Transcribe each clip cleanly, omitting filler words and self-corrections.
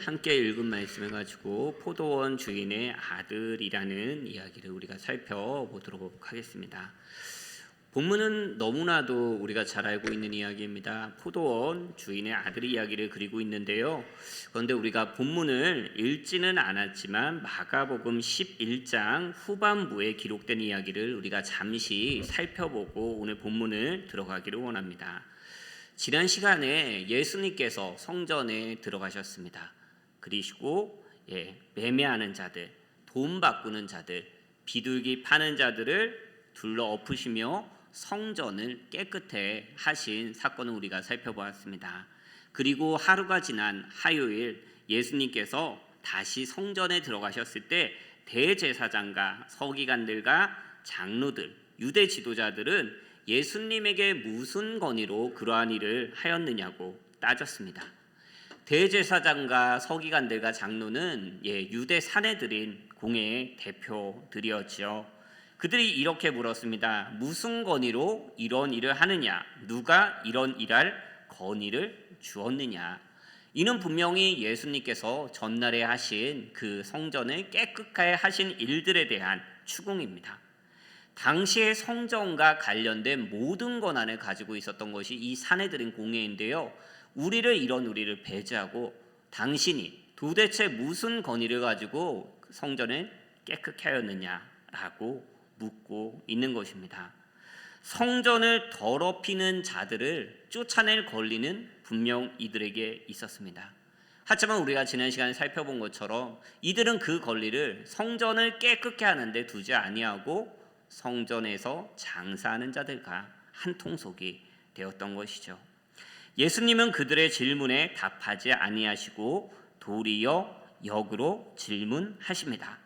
오늘 함께 읽은 말씀을 가지고 포도원 주인의 아들이라는 이야기를 우리가 살펴보도록 하겠습니다. 본문은 너무나도 우리가 잘 알고 있는 이야기입니다. 포도원 주인의 아들 이야기를 그리고 있는데요. 그런데 우리가 본문을 읽지는 않았지만 마가복음 11장 후반부에 기록된 이야기를 우리가 잠시 살펴보고 오늘 본문을 들어가기를 원합니다. 지난 시간에 예수님께서 성전에 들어가셨습니다. 그리고 매매하는 자들, 돈 바꾸는 자들, 비둘기 파는 자들을 둘러 엎으시며 성전을 깨끗해 하신 사건을 우리가 살펴보았습니다. 그리고 하루가 지난 화요일 예수님께서 다시 성전에 들어가셨을 때 대제사장과 서기관들과 장로들, 유대 지도자들은 예수님에게 무슨 권위로 그러한 일을 하였느냐고 따졌습니다. 대제사장과 서기관들과 장로는 유대 사내들인 공회의 대표들이었죠. 그들이 이렇게 물었습니다. 무슨 권위로 이런 일을 하느냐? 누가 이런 일할 권위를 주었느냐? 이는 분명히 예수님께서 전날에 하신 그 성전을 깨끗하게 하신 일들에 대한 추궁입니다. 당시의 성전과 관련된 모든 권한을 가지고 있었던 것이 이 사내들인 공회인데요. 우리를 배제하고 당신이 도대체 무슨 권위를 가지고 성전을 깨끗하게 하였느냐라고 묻고 있는 것입니다. 성전을 더럽히는 자들을 쫓아낼 권리는 분명 이들에게 있었습니다. 하지만 우리가 지난 시간에 살펴본 것처럼 이들은 그 권리를 성전을 깨끗게 하는데 두지 아니하고 성전에서 장사하는 자들과 한통속이 되었던 것이죠. 예수님은 그들의 질문에 답하지 아니하시고 도리어 역으로 질문하십니다.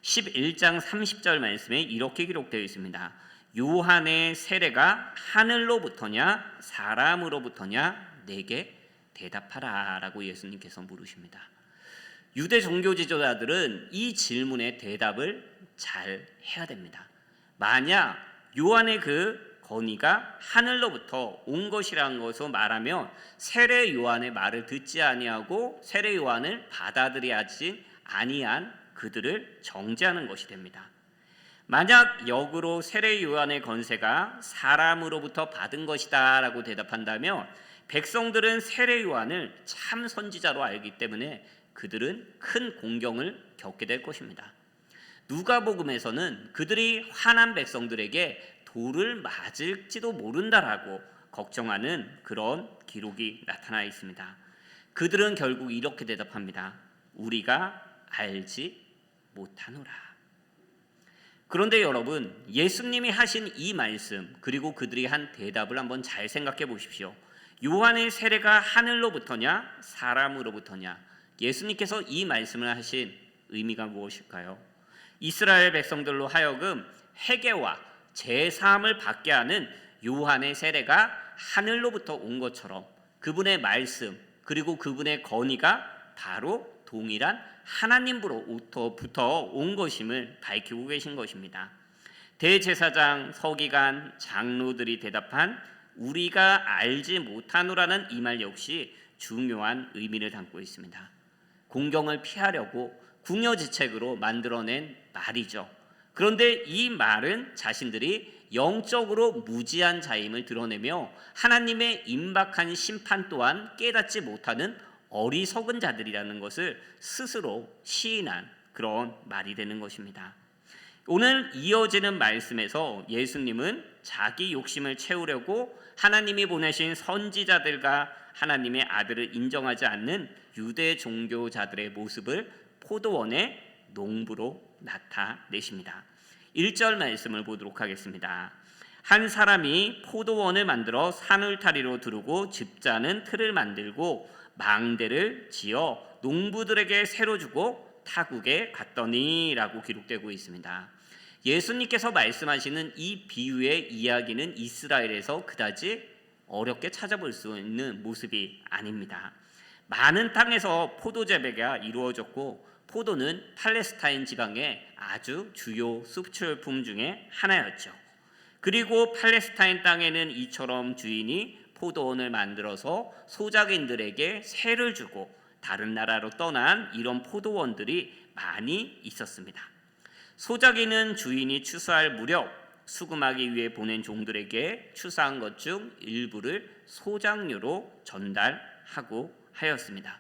11장 30절 말씀에 이렇게 기록되어 있습니다. 요한의 세례가 하늘로부터냐 사람으로부터냐 내게 대답하라 라고 예수님께서 물으십니다. 유대 종교 지도자들은 이 질문에 대답을 잘 해야 됩니다. 만약 요한의 그 권위가 하늘로부터 온 것이라는 것을 말하면 세례 요한의 말을 듣지 아니하고 세례 요한을 받아들이지 아니한 그들을 정죄하는 것이 됩니다. 만약 역으로 세례 요한의 권세가 사람으로부터 받은 것이다 라고 대답한다면 백성들은 세례 요한을 참 선지자로 알기 때문에 그들은 큰 공경을 겪게 될 것입니다. 누가복음에서는 그들이 화난 백성들에게 돌을 맞을지도 모른다라고 걱정하는 그런 기록이 나타나 있습니다. 그들은 결국 이렇게 대답합니다. 우리가 알지 못하노라. 그런데 여러분, 예수님이 하신 이 말씀 그리고 그들이 한 대답을 한번 잘 생각해 보십시오. 요한의 세례가 하늘로부터냐 사람으로부터냐? 예수님께서 이 말씀을 하신 의미가 무엇일까요? 이스라엘 백성들로 하여금 회개와 제사함을 받게 하는 요한의 세례가 하늘로부터 온 것처럼 그분의 말씀 그리고 그분의 권위가 바로 동일한 하나님으로부터 온 것임을 밝히고 계신 것입니다. 대제사장, 서기관, 장로들이 대답한 우리가 알지 못하노라는 이 말 역시 중요한 의미를 담고 있습니다. 공경을 피하려고 궁여지책으로 만들어낸 말이죠. 그런데 이 말은 자신들이 영적으로 무지한 자임을 드러내며 하나님의 임박한 심판 또한 깨닫지 못하는 어리석은 자들이라는 것을 스스로 시인한 그런 말이 되는 것입니다. 오늘 이어지는 말씀에서 예수님은 자기 욕심을 채우려고 하나님이 보내신 선지자들과 하나님의 아들을 인정하지 않는 유대 종교자들의 모습을 포도원의 농부로 나타내십니다. 1절 말씀을 보도록 하겠습니다. 한 사람이 포도원을 만들어 산울타리로 두르고 집자는 틀을 만들고 망대를 지어 농부들에게 새로 주고 타국에 갔더니 라고 기록되고 있습니다. 예수님께서 말씀하시는 이 비유의 이야기는 이스라엘에서 그다지 어렵게 찾아볼 수 있는 모습이 아닙니다. 많은 땅에서 포도 재배가 이루어졌고 포도는 팔레스타인 지방의 아주 주요 수출품 중에 하나였죠. 그리고 팔레스타인 땅에는 이처럼 주인이 포도원을 만들어서 소작인들에게 세를 주고 다른 나라로 떠난 이런 포도원들이 많이 있었습니다. 소작이는 주인이 추수할 무렵 수금하기 위해 보낸 종들에게 추수한 것 중 일부를 소작료로 전달하고 하였습니다.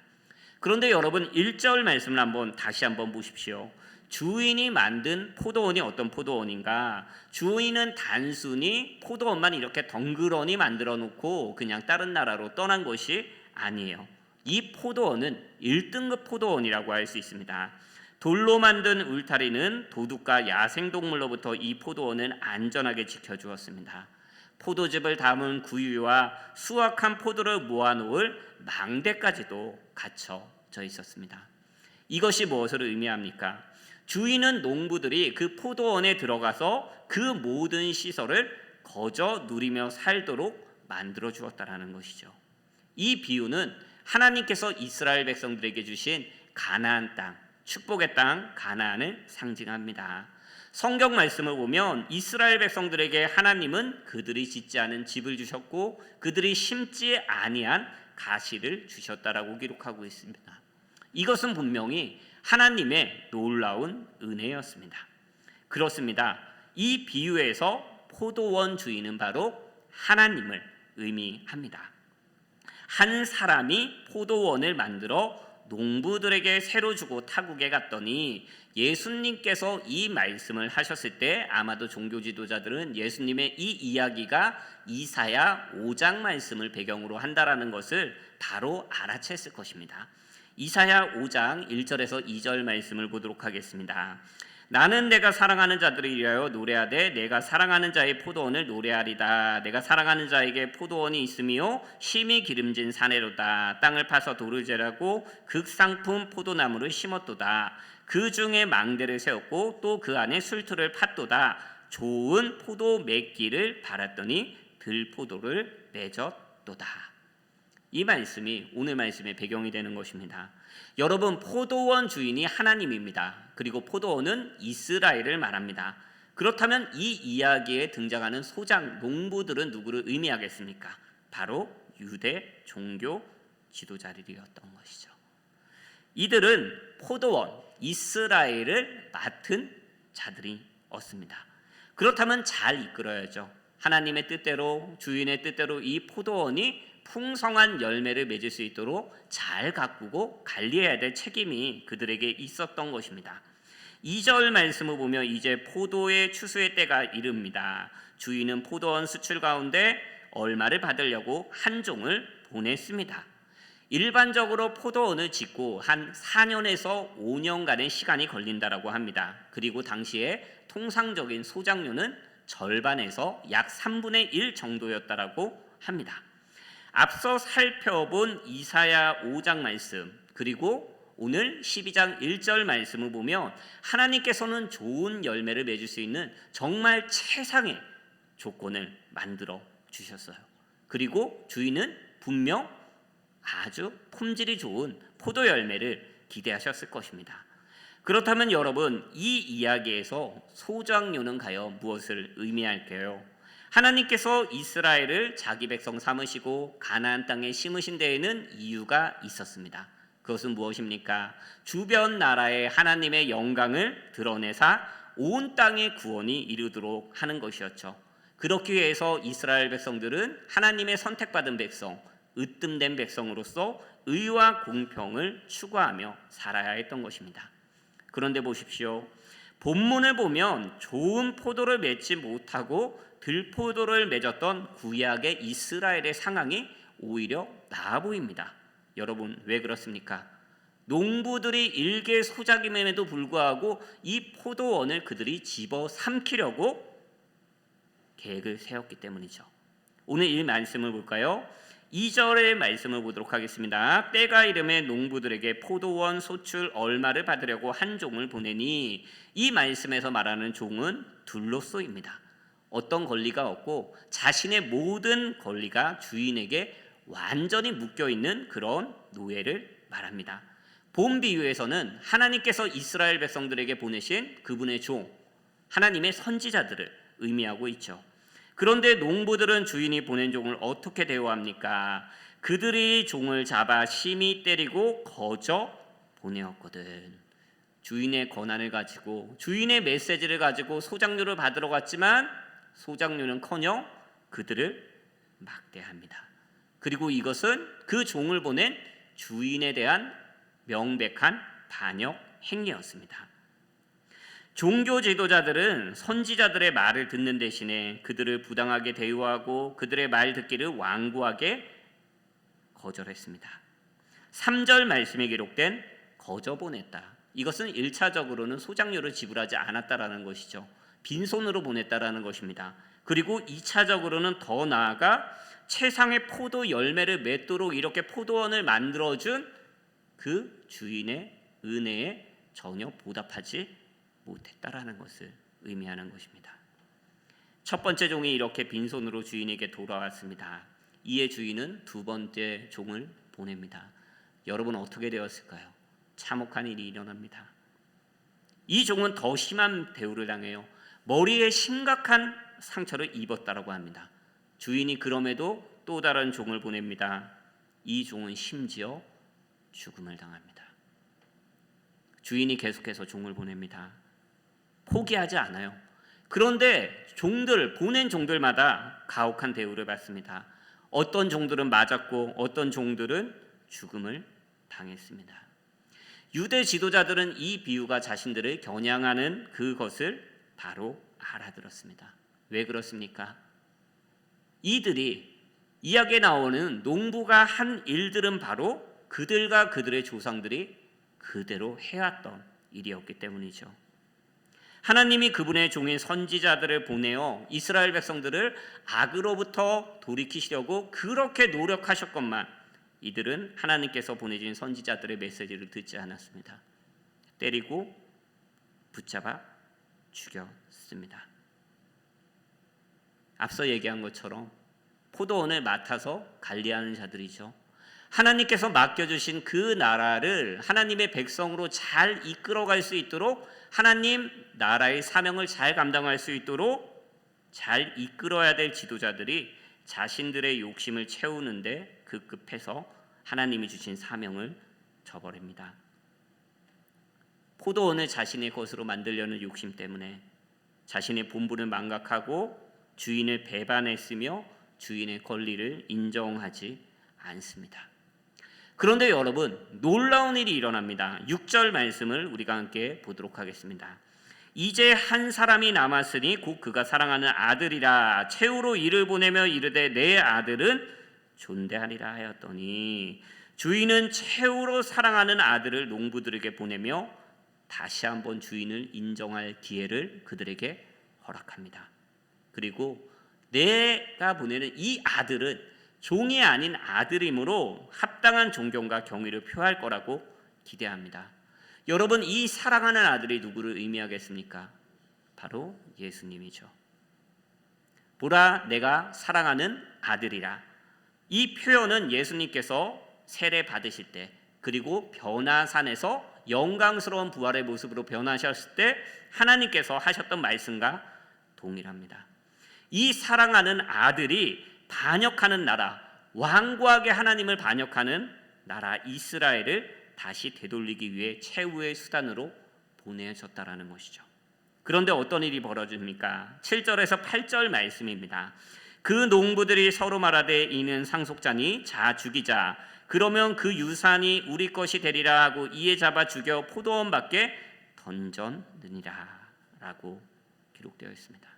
그런데 여러분 1절 말씀을 다시 한번 보십시오. 주인이 만든 포도원이 어떤 포도원인가? 주인은 단순히 포도원만 이렇게 덩그러니 만들어 놓고 그냥 다른 나라로 떠난 것이 아니에요. 이 포도원은 1등급 포도원이라고 할 수 있습니다. 돌로 만든 울타리는 도둑과 야생동물로부터 이 포도원을 안전하게 지켜주었습니다. 포도즙을 담은 구유와 수확한 포도를 모아놓을 망대까지도 갖춰져 있었습니다. 이것이 무엇을 의미합니까? 주인은 농부들이 그 포도원에 들어가서 그 모든 시설을 거저 누리며 살도록 만들어 주었다라는 것이죠. 이 비유는 하나님께서 이스라엘 백성들에게 주신 가나안 땅, 축복의 땅 가나안을 상징합니다. 성경 말씀을 보면 이스라엘 백성들에게 하나님은 그들이 짓지 않은 집을 주셨고 그들이 심지 아니한 가시를 주셨다라고 기록하고 있습니다. 이것은 분명히 하나님의 놀라운 은혜였습니다. 그렇습니다. 이 비유에서 포도원 주인은 바로 하나님을 의미합니다. 한 사람이 포도원을 만들어 농부들에게 새로 주고 타국에 갔더니 예수님께서 이 말씀을 하셨을 때 아마도 종교 지도자들은 예수님의 이 이야기가 이사야 5장 말씀을 배경으로 한다라는 것을 바로 알아챘을 것입니다. 이사야 5장 1절에서 2절 말씀을 보도록 하겠습니다. 나는 내가 사랑하는 자들을 위하여 노래하되 내가 사랑하는 자의 포도원을 노래하리다. 내가 사랑하는 자에게 포도원이 있으며 심히 기름진 사내로다. 땅을 파서 돌을 재라고 극상품 포도나무를 심었도다. 그 중에 망대를 세웠고 또 그 안에 술틀을 팠도다. 좋은 포도 맺기를 바랐더니 들포도를 맺었도다. 이 말씀이 오늘 말씀의 배경이 되는 것입니다. 여러분, 포도원 주인이 하나님입니다. 그리고 포도원은 이스라엘을 말합니다. 그렇다면 이 이야기에 등장하는 소장, 농부들은 누구를 의미하겠습니까? 바로 유대 종교 지도자들이었던 것이죠. 이들은 포도원, 이스라엘을 맡은 자들이었습니다. 그렇다면 잘 이끌어야죠. 하나님의 뜻대로, 주인의 뜻대로 이 포도원이 풍성한 열매를 맺을 수 있도록 잘 가꾸고 관리해야 될 책임이 그들에게 있었던 것입니다. 2절 말씀을 보면 이제 포도의 추수의 때가 이릅니다. 주인은 포도원 수출 가운데 얼마를 받으려고 한 종을 보냈습니다. 일반적으로 포도원을 짓고 한 4년에서 5년간의 시간이 걸린다라고 합니다. 그리고 당시에 통상적인 소작료는 절반에서 약 3분의 1 정도였다라고 합니다. 앞서 살펴본 이사야 5장 말씀 그리고 오늘 12장 1절 말씀을 보면 하나님께서는 좋은 열매를 맺을 수 있는 정말 최상의 조건을 만들어 주셨어요. 그리고 주인은 분명 아주 품질이 좋은 포도 열매를 기대하셨을 것입니다. 그렇다면 여러분, 이 이야기에서 소작료는 과연 무엇을 의미할까요? 하나님께서 이스라엘을 자기 백성 삼으시고 가나안 땅에 심으신 데에는 이유가 있었습니다. 그것은 무엇입니까? 주변 나라의 하나님의 영광을 드러내사 온 땅의 구원이 이루도록 하는 것이었죠. 그렇기 위해서 이스라엘 백성들은 하나님의 선택받은 백성, 으뜸된 백성으로서 의와 공평을 추구하며 살아야 했던 것입니다. 그런데 보십시오. 본문을 보면 좋은 포도를 맺지 못하고 들포도를 맺었던 구약의 이스라엘의 상황이 오히려 나아 보입니다. 여러분, 왜 그렇습니까? 농부들이 일개 소작임에도 불구하고 이 포도원을 그들이 집어 삼키려고 계획을 세웠기 때문이죠. 오늘 이 말씀을 볼까요? 2절의 말씀을 보도록 하겠습니다. 때가 이름에 농부들에게 포도원 소출 얼마를 받으려고 한 종을 보내니, 이 말씀에서 말하는 종은 둘로소입니다. 어떤 권리가 없고 자신의 모든 권리가 주인에게 완전히 묶여있는 그런 노예를 말합니다. 본 비유에서는 하나님께서 이스라엘 백성들에게 보내신 그분의 종, 하나님의 선지자들을 의미하고 있죠. 그런데 농부들은 주인이 보낸 종을 어떻게 대우합니까? 그들이 종을 잡아 심히 때리고 거저 보내었거든. 주인의 권한을 가지고 주인의 메시지를 가지고 소장료를 받으러 갔지만 소장료는커녕 그들을 막대합니다. 그리고 이것은 그 종을 보낸 주인에 대한 명백한 반역 행위였습니다. 종교 지도자들은 선지자들의 말을 듣는 대신에 그들을 부당하게 대우하고 그들의 말 듣기를 완고하게 거절했습니다. 3절 말씀에 기록된 거저 보냈다. 이것은 1차적으로는 소장료를 지불하지 않았다라는 것이죠. 빈손으로 보냈다라는 것입니다. 그리고 2차적으로는 더 나아가 최상의 포도 열매를 맺도록 이렇게 포도원을 만들어준 그 주인의 은혜에 전혀 보답하지 못했다라는 것을 의미하는 것입니다. 첫 번째 종이 이렇게 빈손으로 주인에게 돌아왔습니다. 이에 주인은 두 번째 종을 보냅니다. 여러분 어떻게 되었을까요? 참혹한 일이 일어납니다. 이 종은 더 심한 대우를 당해요. 머리에 심각한 상처를 입었다라고 합니다. 주인이 그럼에도 또 다른 종을 보냅니다. 이 종은 심지어 죽음을 당합니다. 주인이 계속해서 종을 보냅니다. 포기하지 않아요. 그런데 보낸 종들마다 가혹한 대우를 받습니다. 어떤 종들은 맞았고 어떤 종들은 죽음을 당했습니다. 유대 지도자들은 이 비유가 자신들을 겨냥하는 그것을 바로 알아들었습니다. 왜 그렇습니까? 이들이 이야기에 나오는 농부가 한 일들은 바로 그들과 그들의 조상들이 그대로 해왔던 일이었기 때문이죠. 하나님이 그분의 종인 선지자들을 보내어 이스라엘 백성들을 악으로부터 돌이키시려고 그렇게 노력하셨건만 이들은 하나님께서 보내신 선지자들의 메시지를 듣지 않았습니다. 때리고 붙잡아 죽였습니다. 앞서 얘기한 것처럼 포도원을 맡아서 관리하는 자들이죠. 하나님께서 맡겨주신 그 나라를 하나님의 백성으로 잘 이끌어갈 수 있도록 하나님 나라의 사명을 잘 감당할 수 있도록 잘 이끌어야 될 지도자들이 자신들의 욕심을 채우는데 급급해서 하나님이 주신 사명을 저버립니다. 포도원을 자신의 것으로 만들려는 욕심 때문에 자신의 본분을 망각하고 주인을 배반했으며 주인의 권리를 인정하지 않습니다. 그런데 여러분, 놀라운 일이 일어납니다. 6절 말씀을 우리가 함께 보도록 하겠습니다. 이제 한 사람이 남았으니 곧 그가 사랑하는 아들이라. 최후로 이를 보내며 이르되 내 아들은 존대하리라 하였더니 주인은 최후로 사랑하는 아들을 농부들에게 보내며 다시 한번 주인을 인정할 기회를 그들에게 허락합니다. 그리고 내가 보내는 이 아들은 종이 아닌 아들이므로 합당한 존경과 경의를 표할 거라고 기대합니다. 여러분, 이 사랑하는 아들이 누구를 의미하겠습니까? 바로 예수님이죠. 보라, 내가 사랑하는 아들이라. 이 표현은 예수님께서 세례 받으실 때 그리고 변화산에서 영광스러운 부활의 모습으로 변하셨을 때 하나님께서 하셨던 말씀과 동일합니다. 이 사랑하는 아들이 반역하는 나라, 완고하게 하나님을 반역하는 나라 이스라엘을 다시 되돌리기 위해 최후의 수단으로 보내셨다라는 것이죠. 그런데 어떤 일이 벌어집니까? 7절에서 8절 말씀입니다. 그 농부들이 서로 말하되 이는 상속자니 자 죽이자. 그러면 그 유산이 우리 것이 되리라 하고 이에 잡아 죽여 포도원 밖에 던졌느니라 라고 기록되어 있습니다.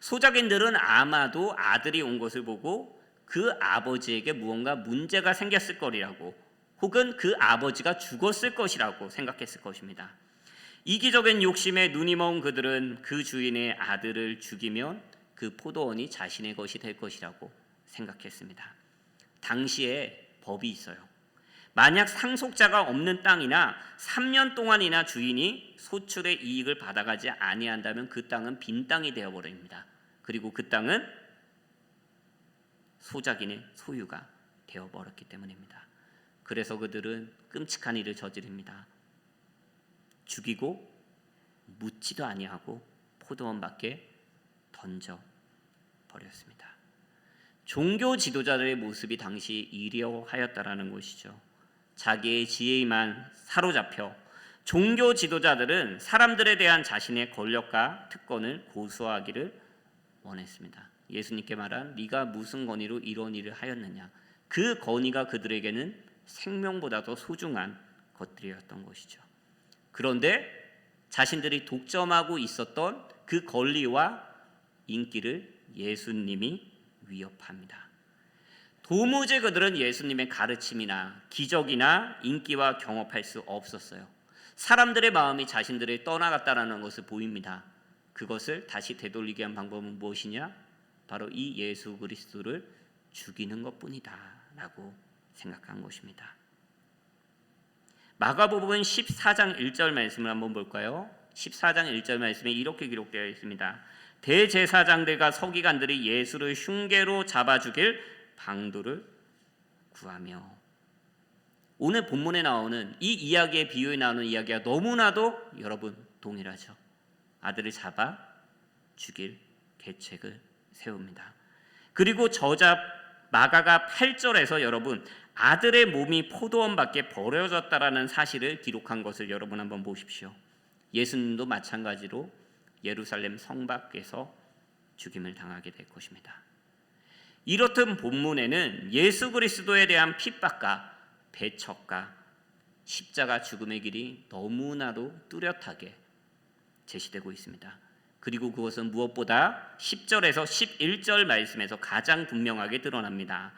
소작인들은 아마도 아들이 온 것을 보고 그 아버지에게 무언가 문제가 생겼을 거리라고 혹은 그 아버지가 죽었을 것이라고 생각했을 것입니다. 이기적인 욕심에 눈이 먼 그들은 그 주인의 아들을 죽이면 그 포도원이 자신의 것이 될 것이라고 생각했습니다. 당시에 법이 있어요. 만약 상속자가 없는 땅이나 3년 동안이나 주인이 소출의 이익을 받아가지 아니한다면 그 땅은 빈 땅이 되어버립니다. 그리고 그 땅은 소작인의 소유가 되어버렸기 때문입니다. 그래서 그들은 끔찍한 일을 저지릅니다. 죽이고 묻지도 아니하고 포도원 밖에 던져버렸습니다. 종교 지도자들의 모습이 당시 이러하였다라는 것이죠. 자기의 지혜에만 사로잡혀 종교 지도자들은 사람들에 대한 자신의 권력과 특권을 고수하기를 원했습니다. 예수님께 말한 네가 무슨 권위로 이런 일을 하였느냐. 그 권위가 그들에게는 생명보다 더 소중한 것들이었던 것이죠. 그런데 자신들이 독점하고 있었던 그 권리와 인기를 예수님이 위협합니다. 도무지 그들은 예수님의 가르침이나 기적이나 인기와 경험할 수 없었어요. 사람들의 마음이 자신들을 떠나갔다는 것을 보입니다. 그것을 다시 되돌리게 한 방법은 무엇이냐? 바로 이 예수 그리스도를 죽이는 것뿐이다 라고 생각한 것입니다. 마가복음 14장 1절 말씀을 한번 볼까요? 14장 1절 말씀에 이렇게 기록되어 있습니다. 대제사장들과 서기관들이 예수를 흉계로 잡아 죽일 방도를 구하며. 오늘 본문에 나오는 이 이야기의 비유에 나오는 이야기가 너무나도 여러분 동일하죠. 아들을 잡아 죽일 계책을 세웁니다. 그리고 저자 마가가 8절에서 여러분 아들의 몸이 포도원 밖에 버려졌다라는 사실을 기록한 것을 여러분 한번 보십시오. 예수님도 마찬가지로 예루살렘 성 밖에서 죽임을 당하게 될 것입니다. 이렇듯 본문에는 예수 그리스도에 대한 핍박과 배척과 십자가 죽음의 길이 너무나도 뚜렷하게 제시되고 있습니다. 그리고 그것은 무엇보다 10절에서 11절 말씀에서 가장 분명하게 드러납니다.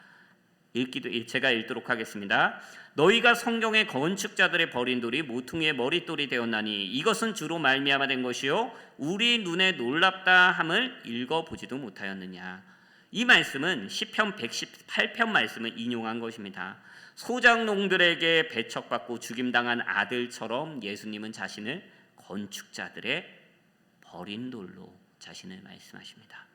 제가 읽도록 하겠습니다. 너희가 성경의 건축자들의 버린 돌이 모퉁이의 머릿돌이 되었나니 이것은 주로 말미암아 된 것이요 우리 눈에 놀랍다 함을 읽어보지도 못하였느냐. 이 말씀은 시편 118편 말씀을 인용한 것입니다. 소작농들에게 배척받고 죽임당한 아들처럼 예수님은 자신을 건축자들의 버린 돌로 자신을 말씀하십니다.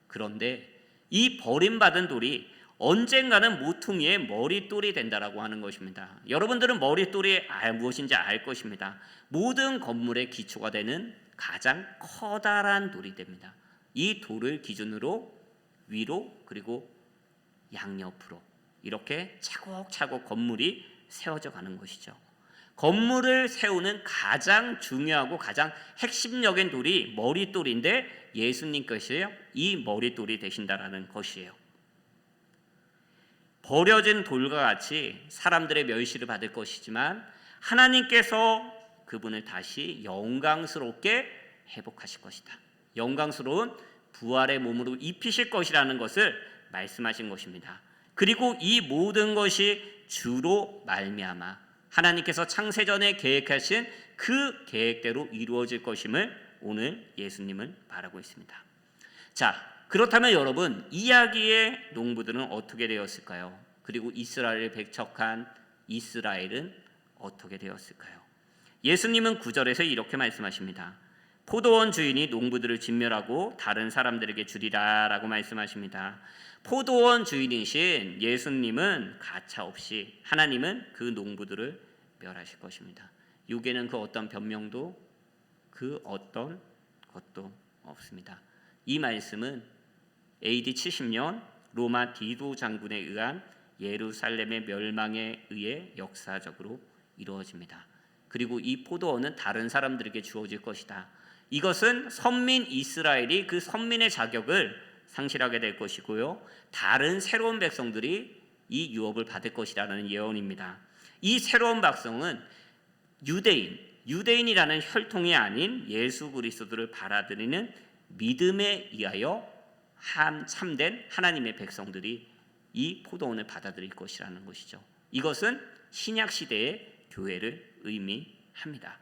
그런데 이 버림받은 돌이 언젠가는 모퉁이의 머릿돌이 된다라고 하는 것입니다. 여러분들은 머릿돌이 무엇인지 알 것입니다. 모든 건물의 기초가 되는 가장 커다란 돌이 됩니다. 이 돌을 기준으로 위로 그리고 양옆으로 이렇게 차곡차곡 건물이 세워져 가는 것이죠. 건물을 세우는 가장 중요하고 가장 핵심적인 돌이 머릿돌인데 예수님께서요 이 머릿돌이 되신다라는 것이에요. 버려진 돌과 같이 사람들의 멸시를 받을 것이지만 하나님께서 그분을 다시 영광스럽게 회복하실 것이다. 영광스러운 부활의 몸으로 입히실 것이라는 것을 말씀하신 것입니다. 그리고 이 모든 것이 주로 말미암아 하나님께서 창세전에 계획하신 그 계획대로 이루어질 것임을 오늘 예수님은 말하고 있습니다. 자, 그렇다면 여러분 이야기의 농부들은 어떻게 되었을까요? 그리고 이스라엘을 배척한 이스라엘은 어떻게 되었을까요? 예수님은 9절에서 이렇게 말씀하십니다. 포도원 주인이 농부들을 진멸하고 다른 사람들에게 주리라 라고 말씀하십니다. 포도원 주인이신 예수님은 가차없이 하나님은 그 농부들을 멸하실 것입니다. 육에는 그 어떤 변명도 그 어떤 것도 없습니다. 이 말씀은 AD 70년 로마 디도 장군에 의한 예루살렘의 멸망에 의해 역사적으로 이루어집니다. 그리고 이 포도원은 다른 사람들에게 주어질 것이다. 이것은 선민 이스라엘이 그 선민의 자격을 상실하게 될 것이고요. 다른 새로운 백성들이 이 유업을 받을 것이라는 예언입니다. 이 새로운 백성은 유대인이라는 혈통이 아닌 예수 그리스도를 받아들이는 믿음에 의하여 참된 하나님의 백성들이 이 포도원을 받아들일 것이라는 것이죠. 이것은 신약 시대의 교회를 의미합니다.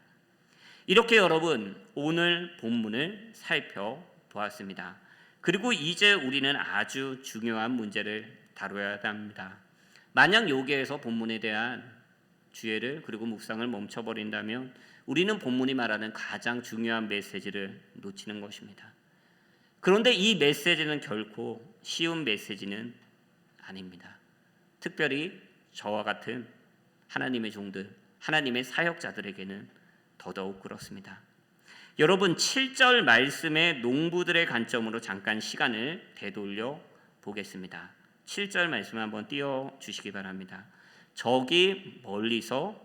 이렇게 여러분 오늘 본문을 살펴보았습니다. 그리고 이제 우리는 아주 중요한 문제를 다뤄야 합니다. 만약 여기에서 본문에 대한 주의를 그리고 묵상을 멈춰버린다면 우리는 본문이 말하는 가장 중요한 메시지를 놓치는 것입니다. 그런데 이 메시지는 결코 쉬운 메시지는 아닙니다. 특별히 저와 같은 하나님의 종들, 하나님의 사역자들에게는 더더욱 그렇습니다. 여러분 7절 말씀의 농부들의 관점으로 잠깐 시간을 되돌려 보겠습니다. 7절 말씀 한번 띄워 주시기 바랍니다. 저기 멀리서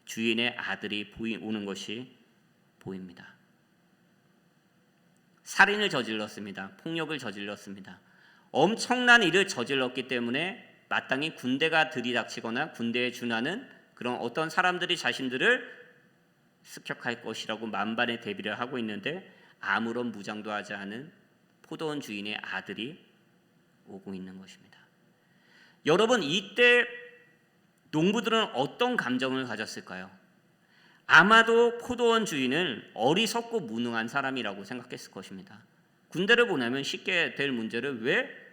주인의 아들이 오는 것이 보입니다. 살인을 저질렀습니다. 폭력을 저질렀습니다. 엄청난 일을 저질렀기 때문에 마땅히 군대가 들이닥치거나 군대에 준하는 그런 어떤 사람들이 자신들을 습격할 것이라고 만반의 대비를 하고 있는데 아무런 무장도 하지 않은 포도원 주인의 아들이 오고 있는 것입니다. 여러분, 이때 농부들은 어떤 감정을 가졌을까요? 아마도 포도원 주인을 어리석고 무능한 사람이라고 생각했을 것입니다. 군대를 보내면 쉽게 될 문제를 왜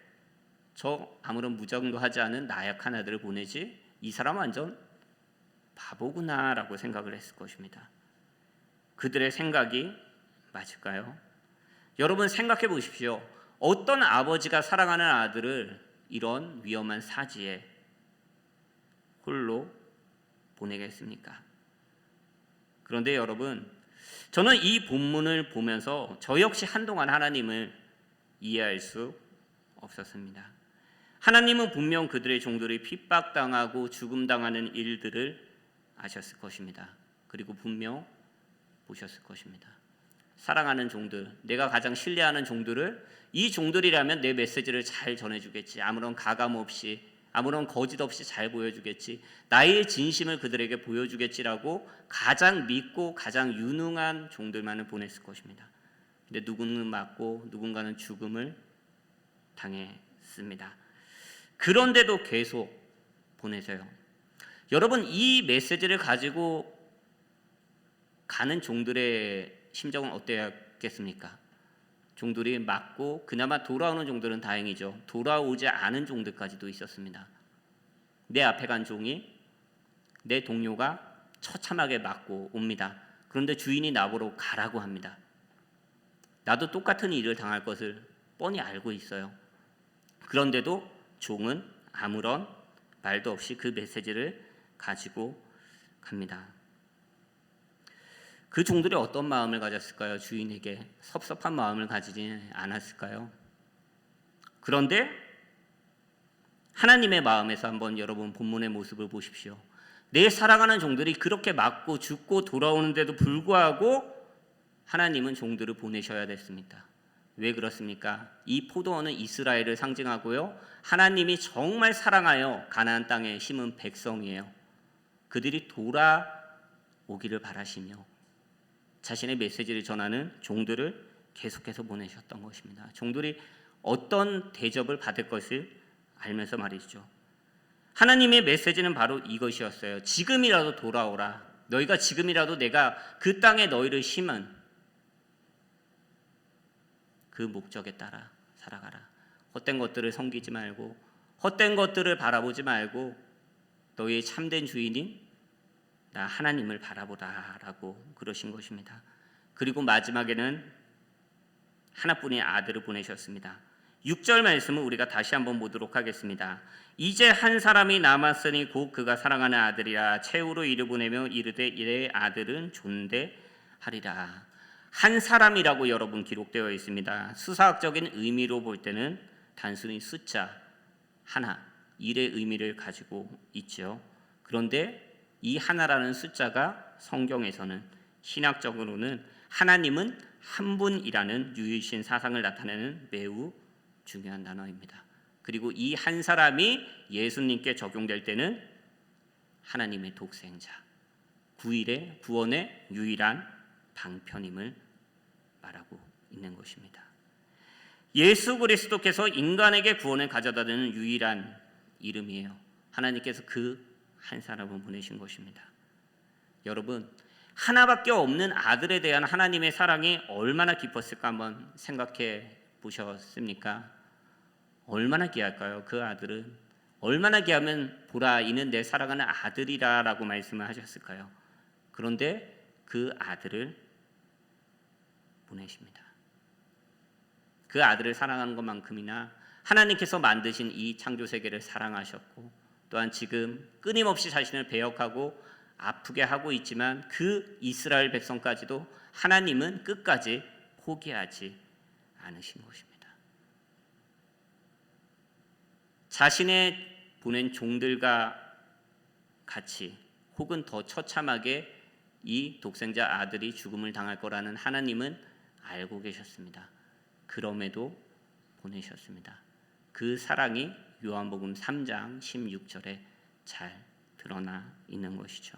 저 아무런 무장도 하지 않은 나약한 아들을 보내지? 이 사람 완전 바보구나라고 생각을 했을 것입니다. 그들의 생각이 맞을까요? 여러분 생각해 보십시오. 어떤 아버지가 사랑하는 아들을 이런 위험한 사지에 홀로 보내겠습니까? 그런데 여러분, 저는 이 본문을 보면서 저 역시 한동안 하나님을 이해할 수 없었습니다. 하나님은 분명 그들의 종들이 핍박당하고 죽음당하는 일들을 아셨을 것입니다. 그리고 분명 보셨을 것입니다. 사랑하는 종들, 내가 가장 신뢰하는 종들을 이 종들이라면 내 메시지를 잘 전해주겠지. 아무런 가감 없이, 아무런 거짓 없이 잘 보여주겠지. 나의 진심을 그들에게 보여주겠지라고 가장 믿고 가장 유능한 종들만을 보냈을 것입니다. 근데 누구는 맞고 누군가는 죽음을 당했습니다. 그런데도 계속 보내세요. 여러분, 이 메시지를 가지고 가는 종들의 심정은 어땠겠습니까? 종들이 맞고 그나마 돌아오는 종들은 다행이죠. 돌아오지 않은 종들까지도 있었습니다. 내 앞에 간 종이, 내 동료가 처참하게 맞고 옵니다. 그런데 주인이 나보러 가라고 합니다. 나도 똑같은 일을 당할 것을 뻔히 알고 있어요. 그런데도 종은 아무런 말도 없이 그 메시지를 가지고 갑니다. 그 종들이 어떤 마음을 가졌을까요? 주인에게 섭섭한 마음을 가지지 않았을까요? 그런데 하나님의 마음에서 한번 여러분 본문의 모습을 보십시오. 내 사랑하는 종들이 그렇게 맞고 죽고 돌아오는데도 불구하고 하나님은 종들을 보내셔야 됐습니다. 왜 그렇습니까? 이 포도원은 이스라엘을 상징하고요, 하나님이 정말 사랑하여 가나안 땅에 심은 백성이에요. 그들이 돌아오기를 바라시며 자신의 메시지를 전하는 종들을 계속해서 보내셨던 것입니다. 종들이 어떤 대접을 받을 것을 알면서 말이죠. 하나님의 메시지는 바로 이것이었어요. 지금이라도 돌아오라. 너희가 지금이라도 내가 그 땅에 너희를 심은 그 목적에 따라 살아가라. 헛된 것들을 섬기지 말고 헛된 것들을 바라보지 말고 너희의 참된 주인인 나 하나님을 바라보라라고 그러신 것입니다. 그리고 마지막에는 하나뿐인 아들을 보내셨습니다. 6절 말씀을 우리가 다시 한번 보도록 하겠습니다. 이제 한 사람이 남았으니 곧 그가 사랑하는 아들이라. 최후로 이를 보내며 이르되 이의 아들은 존대하리라. 한 사람이라고 여러분 기록되어 있습니다. 수사학적인 의미로 볼 때는 단순히 숫자 하나, 일의 의미를 가지고 있죠. 그런데 이 하나라는 숫자가 성경에서는 신학적으로는 하나님은 한 분이라는 유일신 사상을 나타내는 매우 중요한 단어입니다. 그리고 이 한 사람이 예수님께 적용될 때는 하나님의 독생자, 구원의 유일한 방편임을 말하고 있는 것입니다. 예수 그리스도께서 인간에게 구원을 가져다주는 유일한 이름이에요. 하나님께서 그 한 사람을 보내신 것입니다. 여러분, 하나밖에 없는 아들에 대한 하나님의 사랑이 얼마나 깊었을까 한번 생각해 보셨습니까? 얼마나 귀할까요? 그 아들은 얼마나 귀하면 보라 이는 내 사랑하는 아들이라라고 말씀을 하셨을까요? 그런데 그 아들을 보내십니다. 그 아들을 사랑하는 것만큼이나 하나님께서 만드신 이 창조 세계를 사랑하셨고 또한 지금 끊임없이 자신을 배역하고 아프게 하고 있지만 그 이스라엘 백성까지도 하나님은 끝까지 포기하지 않으신 것입니다. 자신의 보낸 종들과 같이 혹은 더 처참하게 이 독생자 아들이 죽음을 당할 거라는 하나님은 알고 계셨습니다. 그럼에도 보내셨습니다. 그 사랑이 요한복음 3장 16절에 잘 드러나 있는 것이죠.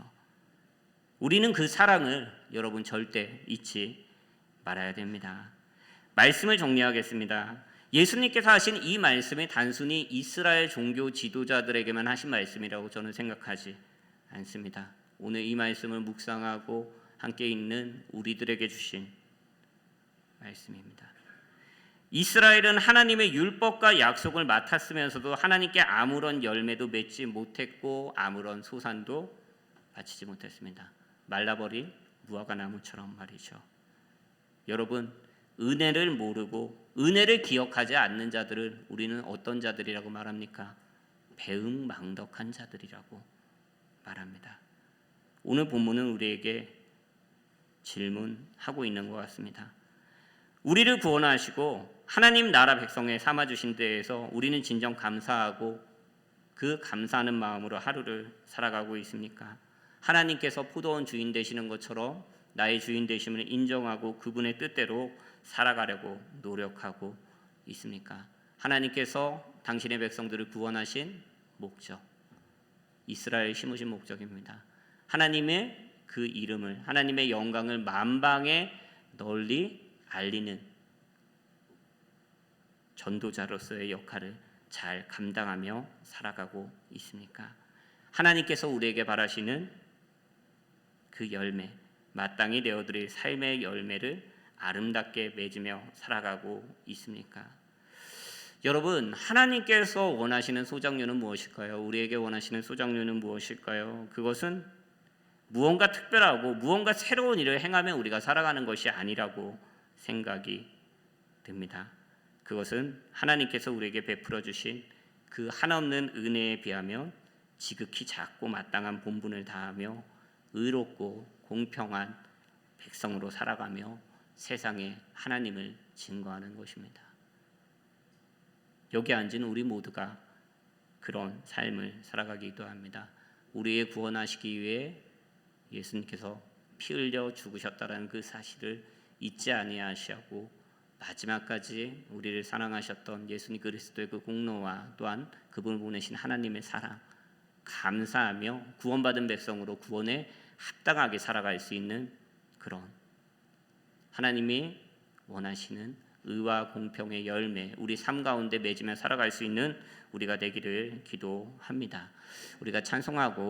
우리는 그 사랑을 여러분 절대 잊지 말아야 됩니다. 말씀을 정리하겠습니다. 예수님께서 하신 이 말씀이 단순히 이스라엘 종교 지도자들에게만 하신 말씀이라고 저는 생각하지 않습니다. 오늘 이 말씀을 묵상하고 함께 읽는 우리들에게 주신 말씀입니다. 이스라엘은 하나님의 율법과 약속을 맡았으면서도 하나님께 아무런 열매도 맺지 못했고 아무런 소산도 바치지 못했습니다. 말라버린 무화과나무처럼 말이죠. 여러분, 은혜를 모르고 은혜를 기억하지 않는 자들을 우리는 어떤 자들이라고 말합니까? 배은망덕한 자들이라고 말합니다. 오늘 본문은 우리에게 질문하고 있는 것 같습니다. 우리를 구원하시고 하나님 나라 백성에 삼아주신 데에서 우리는 진정 감사하고 그 감사하는 마음으로 하루를 살아가고 있습니까? 하나님께서 포도원 주인 되시는 것처럼 나의 주인 되심을 인정하고 그분의 뜻대로 살아가려고 노력하고 있습니까? 하나님께서 당신의 백성들을 구원하신 목적, 이스라엘 심으신 목적입니다. 하나님의 그 이름을, 하나님의 영광을 만방에 널리 알리는 전도자로서의 역할을 잘 감당하며 살아가고 있습니까? 하나님께서 우리에게 바라시는 그 열매, 마땅히 내어드릴 삶의 열매를 아름답게 맺으며 살아가고 있습니까? 여러분, 하나님께서 원하시는 소장료는 무엇일까요? 우리에게 원하시는 소장료는 무엇일까요? 그것은 무언가 특별하고 무언가 새로운 일을 행하며 우리가 살아가는 것이 아니라고 생각이 듭니다. 그것은 하나님께서 우리에게 베풀어 주신 그 한없는 은혜에 비하면 지극히 작고 마땅한 본분을 다하며 의롭고 공평한 백성으로 살아가며 세상에 하나님을 증거하는 것입니다. 여기 앉은 우리 모두가 그런 삶을 살아가기도 합니다. 우리의 구원하시기 위해 예수님께서 피 흘려 죽으셨다라는 그 사실을 잊지 아니하시고 마지막까지 우리를 사랑하셨던 예수님 그리스도의 그 공로와 또한 그분을 보내신 하나님의 사랑 감사하며 구원받은 백성으로 구원에 합당하게 살아갈 수 있는 그런 하나님이 원하시는 의와 공평의 열매 우리 삶 가운데 맺으며 살아갈 수 있는 우리가 되기를 기도합니다. 우리가 찬송하고